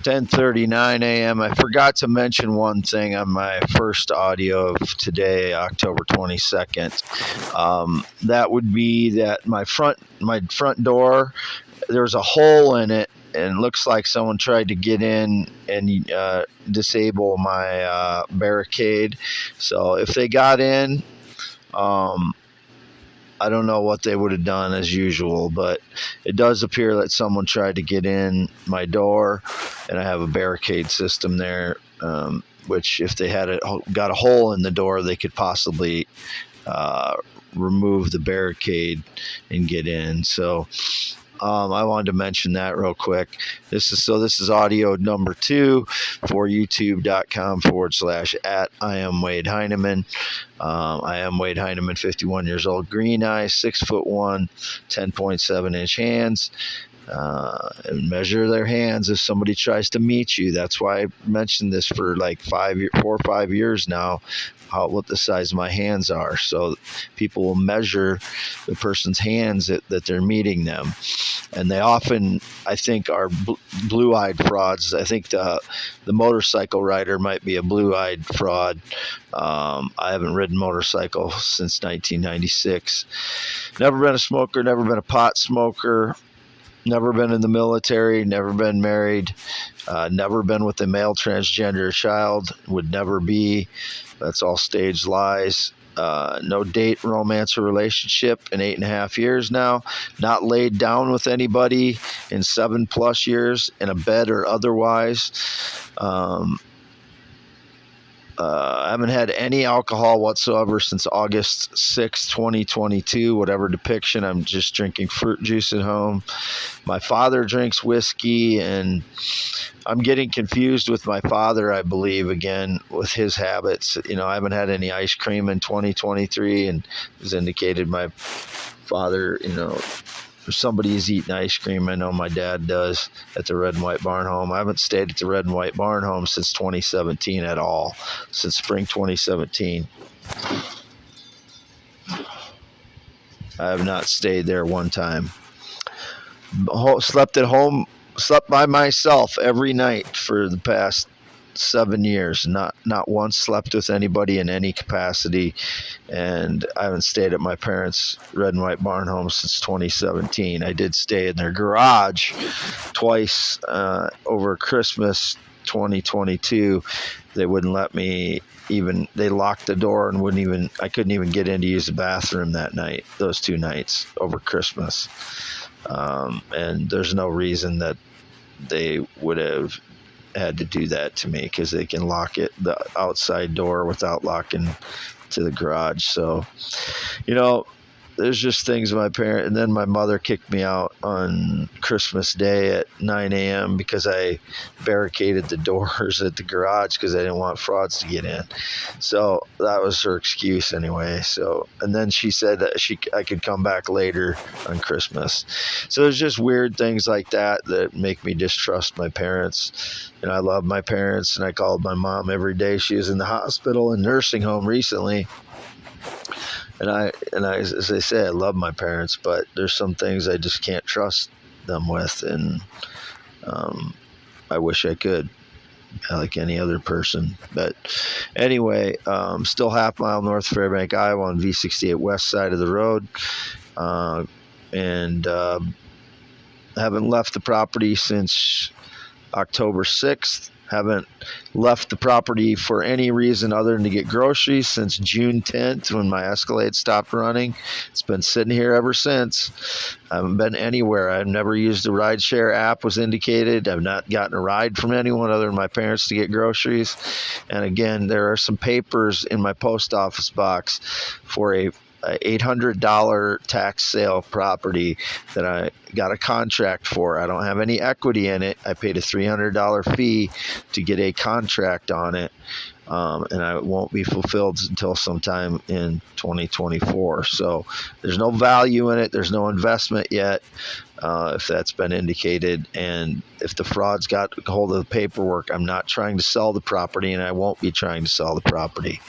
10:39 a.m. I forgot to mention one thing on my first audio of today, October 22nd. That would be that my front door, there's a hole in it, and it looks like someone tried to get in and disable my barricade. So if they got in, um, I don't know what they would have done as usual, but it does appear that someone tried to get in my door, and I have a barricade system there, which if they had got a hole in the door, they could possibly remove the barricade and get in. So I wanted to mention that real quick. This is audio number 2 for youtube.com/@ I am Wade Heineman. I am Wade Heineman, 51 years old, green eyes, 6'1", 10.7-inch hands. And measure their hands if somebody tries to meet you. That's why I mentioned this for like 4 or 5 years now, what the size of my hands are. So people will measure the person's hands that they're meeting them. And they often, I think, are blue-eyed frauds. I think the motorcycle rider might be a blue-eyed fraud. I haven't ridden motorcycle since 1996. Never been a smoker, never been a pot smoker. Never been in the military, never been married, never been with a male transgender child, would never be. That's all staged lies. No date, romance, or relationship in 8.5 years now. Not laid down with anybody in 7+ years in a bed or otherwise. I haven't had any alcohol whatsoever since August 6, 2022. Whatever depiction, I'm just drinking fruit juice at home. My father drinks whiskey, and I'm getting confused with my father, I believe, again, with his habits. I haven't had any ice cream in 2023, and it was indicated my father, if somebody is eating ice cream, I know my dad does at the Red and White Barn Home. I haven't stayed at the Red and White Barn Home since 2017 at all, since spring 2017. I have not stayed there one time. Slept at home, slept by myself every night for the past 7 years. Not once slept with anybody in any capacity, and I haven't stayed at my parents' Red and White Barn Home since 2017. I did stay in their garage twice over Christmas 2022. They wouldn't let me even. They locked the door and I couldn't even get in to use the bathroom that night. Those 2 nights over Christmas, and there's no reason that they would have had to do that to me, because they can lock the outside door without locking to the garage. So there's just things my parents, and then my mother kicked me out on Christmas Day at 9 a.m. because I barricaded the doors at the garage because I didn't want frauds to get in. So that was her excuse anyway. So, and then she said that I could come back later on Christmas. So there's just weird things like that make me distrust my parents. And I love my parents, and I called my mom every day. She was in the hospital and nursing home recently. And I, as I say, I love my parents, but there's some things I just can't trust them with, and I wish I could, like any other person. But anyway, still half-mile north of Fairbank, Iowa, on V68 west side of the road, and haven't left the property since October 6th. Haven't left the property for any reason other than to get groceries since June 10th, when my Escalade stopped running. It's been sitting here ever since. I haven't been anywhere. I've never used the rideshare app was indicated. I've not gotten a ride from anyone other than my parents to get groceries. And again, there are some papers in my post office box for a $800 tax sale property that I got a contract for. I don't have any equity in it. I paid a $300 fee to get a contract on it, and it won't be fulfilled until sometime in 2024. So there's no value in it. There's no investment yet, if that's been indicated. And if the frauds got a hold of the paperwork, I'm not trying to sell the property, and I won't be trying to sell the property.